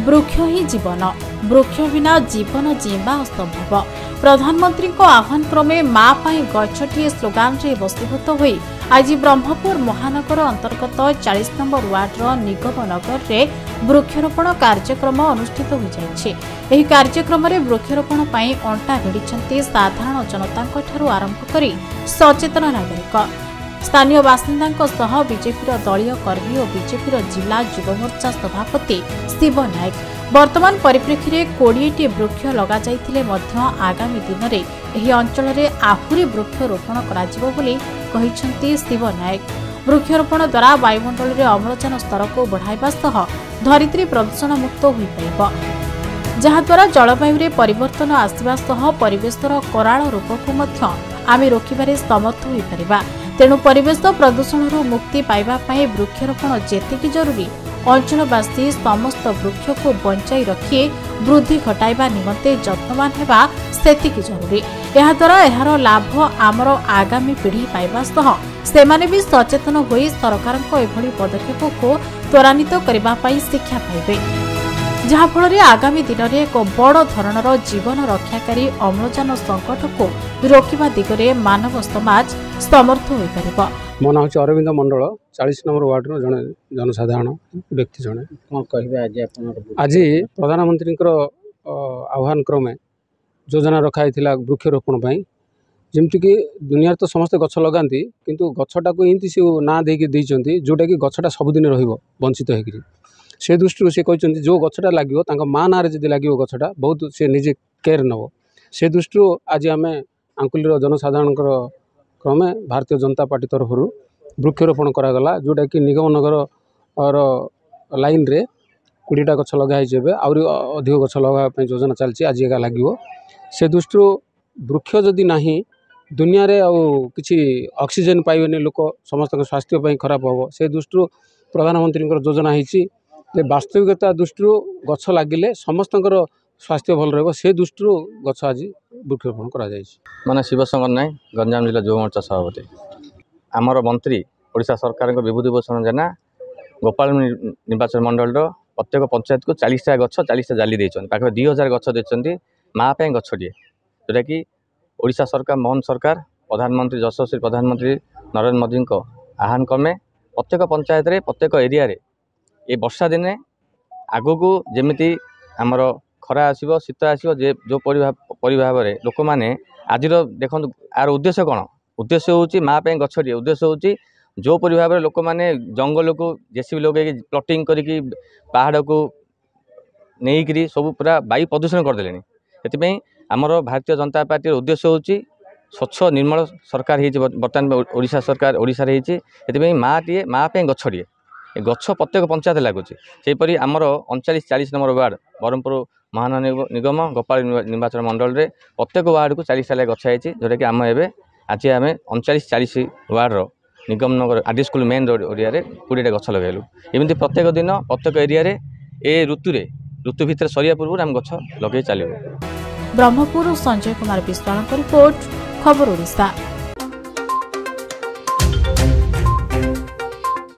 वृक्ष ही जीवन वृक्ष बिना जीवन जीवा असंभव प्रधानमंत्री आह्वान क्रमे माँ पाई गछटिए स्लोगान रे बसीभूत होई आज ब्रह्मपुर महानगर अंतर्गत 40 नंबर वार्डर निगम नगर रे वृक्षरोपण कार्यक्रम अनुष्ठित हो जाइछि। एही कार्यक्रम रे वृक्षरोपण पई अंटा भिड़िछन्ति साधारण जनताଙ୍କ ठारू आरंभ करी सचेतन नागरिक स्थानीय बासिंदाଙ୍କ सह बीजेपीर दलीय कर्मी और बीजेपीर जिला युव मोर्चा सभापति शिव नायक वर्तमान परिप्रेक्षी में 20टी वृक्ष लगा जाइथिले मध्य आगामी दिन में एही अंचल में आहुरी वृक्षरोपण कराजिबो बोली कहिसंती शिव नायक। वृक्षरोपण द्वारा वायुमंडल में अम्लजान स्तर को बढ़ाइबा सह धरित्री प्रदूषण मुक्त होई परिबो, जहाद्वारा जलवायु में परिवर्तन आसिबा सह परिवेशर कराल रूप को मध्य आमे रोकिबारे समर्थ होई परिबा। तेणु परिवेश प्रदूषण मुक्ति पाइबा पई वृक्षरोपण जेतिकी जरूरी अंचलवासी समस्त वृक्ष को बंचाई रखी वृद्धि घटाइबा निमंते जत्नवान हेबा सेतिकी जरूरी। एहाद्वारा एहार लाभ आमर आगामी पीढ़ी पाइबा सह सेमाने भी सचेतन होई सरकारक एभली पदक्षेप को त्वरान्वित करबा पई शिक्षा पाइबे, जहाँफल आगामी दिन में एक बड़ धरणर जीवन रक्षाकारी अम्लजान संकट को रोकवा दिगरे मानव समाज समर्थ हो पारिबो। मो ना हूँ अरविंद मंडल 40 नंबर वार्डर जड़े जनसाधारण व्यक्ति जड़े कौन कहे आज प्रधानमंत्री आह्वान क्रमे योजना रखाई वृक्षरोपण जमीक दुनिया तो समस्ते गछ लगाती किंतु गछटा को एमती से ना देकी जोटा कि गछटा सबुदिन रंचित होकर से दृष्टि से कहते जो गछटा लगे माँ ना जब लगे गछटा बहुत से निजे केयर नब से दृष्टि आज आम आंकुलीर जनसाधारण क्रमे भारतीय जनता पार्टी तरफ वृक्षरोपण करागला जोटा कि निगम नगर और लाइन रे 20टा गछ लगाई आहुरी अधिक गछ लगाई योजना चलती आज एका लगे से दृष्टि वृक्ष जदि नहीं दुनिया रे किसी ऑक्सीजन पाइबे लोक समस्त स्वास्थ्य खराब हम से दृष्टि प्रधानमंत्री योजना होती वास्तविकता दृष्टि गछ लगिले समस्त स्वास्थ्य भल रहा से दृष्टि गछ आज वृक्षरोपण करा माने शिवशंकर नायक गंजाम जिला युव मोर्चा सभापति आमर मंत्री ओडिशा सरकार विभूति भूषण जेना गोपाल निर्वाचन मंडल प्रत्येक पंचायत को 40टा गछ 40टा जाली देछन पाखे 2000 गछ देछन्ती माँ पे गछटिए जोटा कि ओडिशा सरकार मोहन सरकार प्रधानमंत्री यशस्वी प्रधानमंत्री नरेंद्र मोदी आह्वान क्रमे प्रत्येक पंचायत रे प्रत्येक एरिया रे ये वर्षा दिने आगो को जमीती आमर खरा आसो शीत आसो जो परिभाव लोक मैंने आज देखो यार उद्देश्य कौन उद्देश्य हूँ माँ पे गछटिए उद्देश्य हूँ जो परिभाव लोक मैंने जंगल को जेसीबी लगे प्लटिंग करके पहाड़ को नहीं सब पूरा वायु प्रदूषण करदे से आमर भारतीय जनता पार्टी उद्देश्य हूँ स्वच्छ निर्मल सरकार बर्तमान ओडिशा सरकार ओडिशा से माँ पे गछटिए गछ प्रत्येक पंचायत लगुच सेपरी आमर 39-40 नंबर वार्ड ब्रह्मपुर महानगर निगम गोपाल निर्वाचन मंडल रे प्रत्येक वार्ड को 40 साल गछ है जोटा कि आम एवं आज आम 39-40 वार्डर निगम नगर आदि स्कूल मेन रोड एरिया 20टा गछ लगेलु एमती प्रत्येक दिन प्रत्येक एरिया ए ऋतु भितर सरिया पूर्व आम गछ लगे चलो। ब्रह्मपुर संजय कुमार विश्वाल रिपोर्ट खबर ओडिशा।